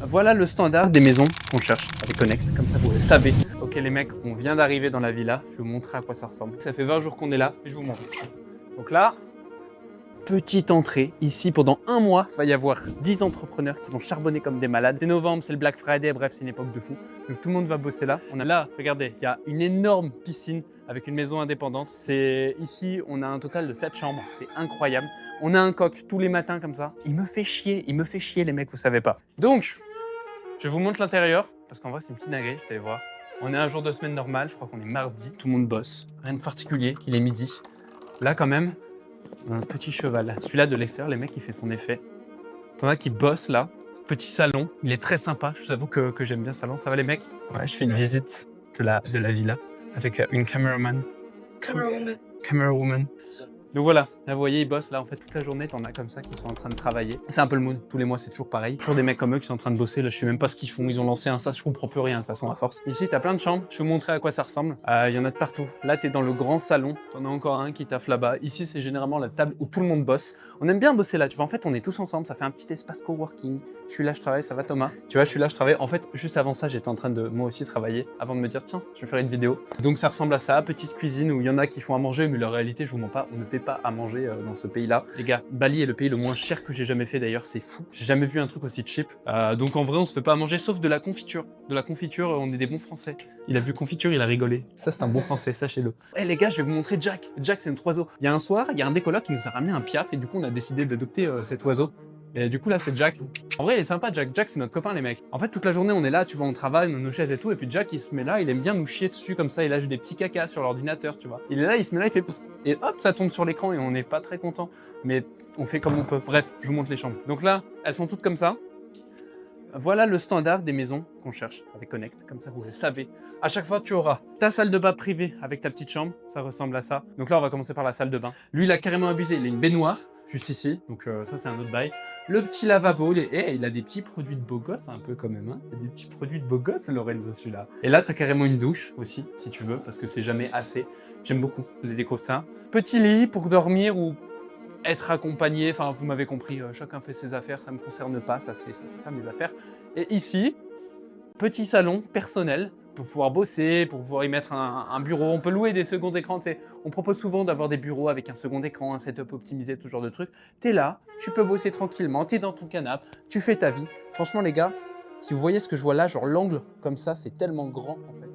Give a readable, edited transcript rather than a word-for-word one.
Voilà le standard des maisons qu'on cherche avec Connect, comme ça vous le savez. Ok les mecs, on vient d'arriver dans la villa, je vais vous montrer à quoi ça ressemble. Ça fait 20 jours qu'on est là et je vous montre. Donc là, petite entrée, ici pendant un mois, il va y avoir 10 entrepreneurs qui vont charbonner comme des malades. C'est novembre, c'est le Black Friday, bref c'est une époque de fou. Donc tout le monde va bosser là. On a là, regardez, il y a une énorme piscine avec une maison indépendante. Ici, on a un total de 7 chambres, c'est incroyable. On a un coq tous les matins comme ça. Il me fait chier les mecs, vous savez pas. Donc, je vous montre l'intérieur, parce qu'en vrai c'est une petite dinguerie, vous allez voir. On est un jour de semaine normale, je crois qu'on est mardi, tout le monde bosse. Rien de particulier, il est midi. Là quand même, un petit cheval. Celui-là de l'extérieur, les mecs, il fait son effet. T'en as qui bossent là, petit salon, il est très sympa, je vous avoue que j'aime bien ce salon. Ça va les mecs? Ouais, je fais une visite de la villa avec une camerawoman. Donc voilà, là vous voyez, ils bossent là en fait toute la journée, t'en as comme ça qui sont en train de travailler. C'est un peu le mood, tous les mois c'est toujours pareil. Toujours des mecs comme eux qui sont en train de bosser, là je sais même pas ce qu'ils font, ils ont lancé un ça, je comprends plus rien de toute façon à force. Ici t'as plein de chambres, je vais vous montrer à quoi ça ressemble. Il y en a de partout. Là t'es dans le grand salon, t'en as encore un qui taffe là-bas. Ici c'est généralement la table où tout le monde bosse. On aime bien bosser là, tu vois, en fait on est tous ensemble, ça fait un petit espace coworking. Je suis là, je travaille, ça va Thomas? Tu vois, je suis là, je travaille. En fait, juste avant ça, j'étais en train de moi aussi travailler, avant de me dire tiens, je vais faire une vidéo. Donc ça ressemble à ça, petite cuisine où il y en a qui font à manger, mais la réalité, je vous mens pas, on ne fait pas à manger dans ce pays-là. Les gars, Bali est le pays le moins cher que j'ai jamais fait d'ailleurs, c'est fou. J'ai jamais vu un truc aussi cheap. Donc en vrai, on se fait pas à manger sauf de la confiture. De la confiture, on est des bons Français. Il a vu confiture, il a rigolé. Ça, c'est un bon Français, sachez-le. Eh les gars, je vais vous montrer Jack. Jack, c'est notre oiseau. Il y a un soir, il y a un des colocs qui nous a ramené un piaf et du coup, on a décidé d'adopter cet oiseau. Et du coup, là, c'est Jack. En vrai, il est sympa, Jack. Jack, c'est notre copain, les mecs. En fait, toute la journée, on est là, tu vois, on travaille, on a nos chaises et tout. Et puis Jack, il se met là, il aime bien nous chier dessus comme ça. Il lâche des petits cacas sur l'ordinateur, tu vois. Il est là, il se met là, il fait... Et hop, ça tombe sur l'écran et on n'est pas très content. Mais on fait comme on peut. Bref, je vous montre les chambres. Donc là, elles sont toutes comme ça. Voilà le standard des maisons qu'on cherche avec Connect, comme ça vous le savez. À chaque fois, tu auras ta salle de bain privée avec ta petite chambre, ça ressemble à ça. Donc là, on va commencer par la salle de bain. Lui, il a carrément abusé, il a une baignoire, juste ici, donc ça, c'est un autre bail. Le petit lavabo, il a des petits produits de beau gosse, un peu quand même, hein. Il a des petits produits de beau gosse, Lorenzo, celui-là. Et là, t'as carrément une douche aussi, si tu veux, parce que c'est jamais assez. J'aime beaucoup les décos ça. Petit lit pour dormir ou être accompagné, enfin vous m'avez compris, chacun fait ses affaires, ça me concerne pas, ça c'est pas mes affaires. Et ici, petit salon personnel pour pouvoir bosser, pour pouvoir y mettre un bureau. On peut louer des seconds écrans, tu sais. On propose souvent d'avoir des bureaux avec un second écran, un setup optimisé, tout ce genre de trucs. T'es là, tu peux bosser tranquillement, t'es dans ton canapé, tu fais ta vie. Franchement les gars, si vous voyez ce que je vois là, genre l'angle comme ça, c'est tellement grand en fait.